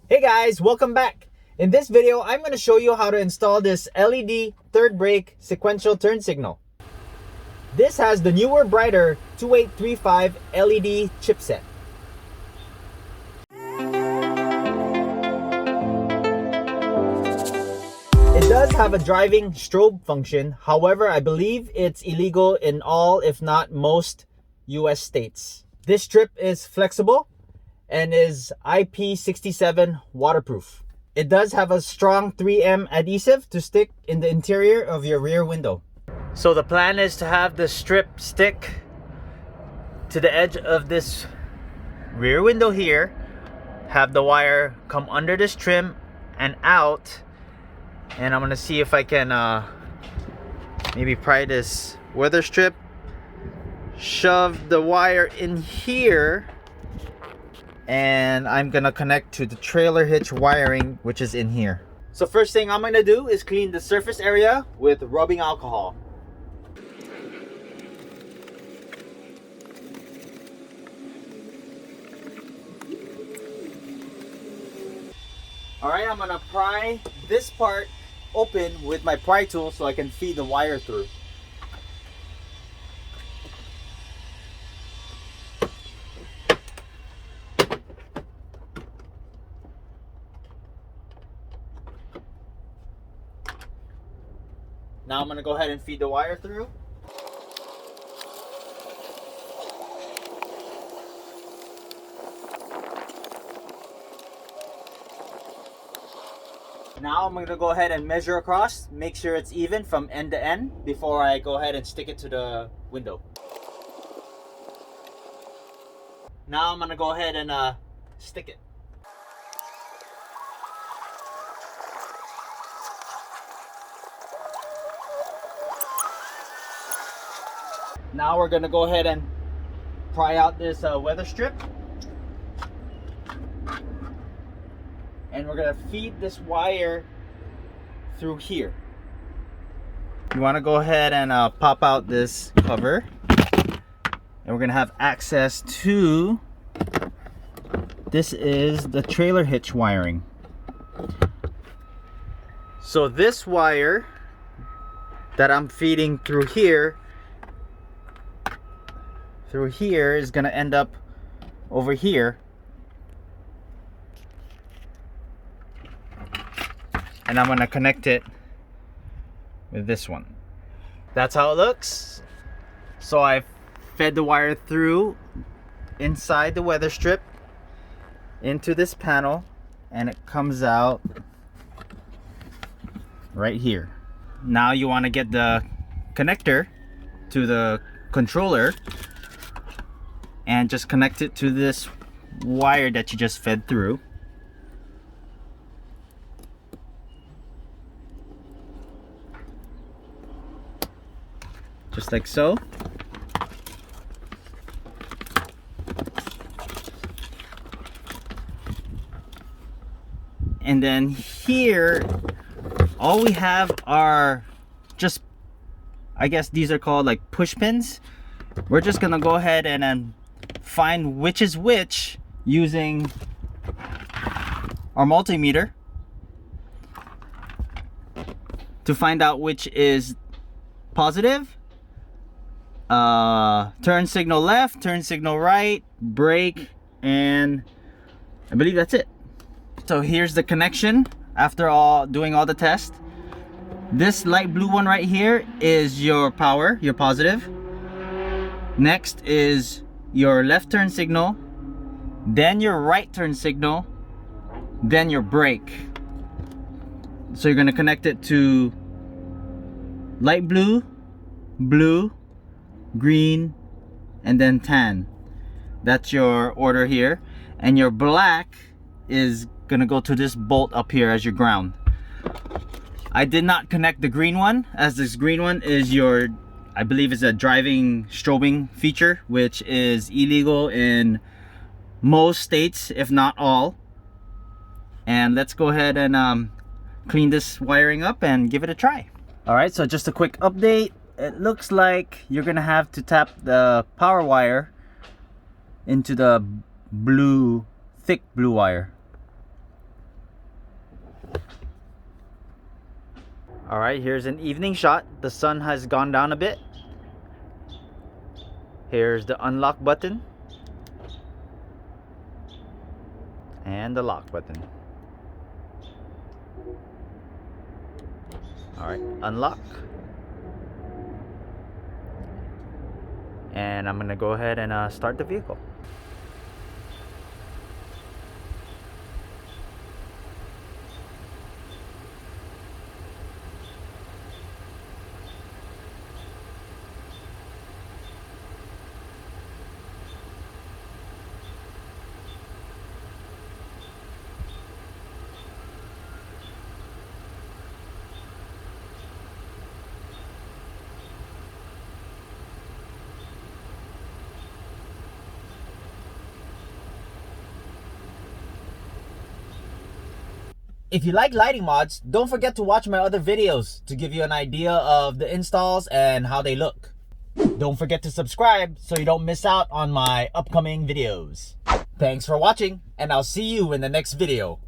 Hey guys, welcome back. In this video, I'm going to show you how to install this LED third brake sequential turn signal. This has the newer, brighter 2835 LED chipset. It does have a driving strobe function. However, I believe it's illegal in all, if not most, US states. This strip is flexible and is IP67 waterproof. It does have a strong 3M adhesive to stick in the interior of your rear window. So the plan is to have the strip stick to the edge of this rear window here, have the wire come under this trim and out, and I'm gonna see if I can maybe pry this weather strip, shove the wire in here, and I'm gonna connect to the trailer hitch wiring, which is in here. So first thing I'm gonna do is clean the surface area with rubbing alcohol. Alright, I'm gonna pry this part open with my pry tool so I can feed the wire through. Now I'm gonna go ahead and feed the wire through. Now I'm going to go ahead and measure across, make sure it's even from end to end before I go ahead and stick it to the window. Now I'm going to go ahead and stick it. Now we're going to go ahead and pry out this weather strip. And we're gonna feed this wire through here. You want to go ahead and pop out this cover, and we're gonna have access to, this is the trailer hitch wiring. So this wire that I'm feeding through here is gonna end up over here. And I'm gonna connect it with this one. That's how it looks. So I fed the wire through inside the weather strip into this panel, and it comes out right here. Now you want to get the connector to the controller and just connect it to this wire that you just fed through. Just like so. And then here, all we have are just, I guess these are called like push pins. We're just gonna go ahead and then find which is which using our multimeter to find out which is positive. Turn signal left, turn signal right, brake, and I believe that's it. So here's the connection after doing all the tests. This light blue one right here is your power, your positive. Next is your left turn signal, then your right turn signal, then your brake. So you're going to connect it to light blue, blue, green, and then tan. That's your order here. And your black is gonna go to this bolt up here as your ground. I did not connect the green one, as this green one is your, I believe is a driving strobing feature, which is illegal in most states, if not all. And let's go ahead and clean this wiring up and give it a try. Alright, so just a quick update. It looks like you're gonna have to tap the power wire into the blue, thick blue wire. All right, here's an evening shot. The sun has gone down a bit. Here's the unlock button and the lock button. All right, unlock. And I'm gonna go ahead and start the vehicle. If you like lighting mods, don't forget to watch my other videos to give you an idea of the installs and how they look. Don't forget to subscribe so you don't miss out on my upcoming videos. Thanks for watching, and I'll see you in the next video.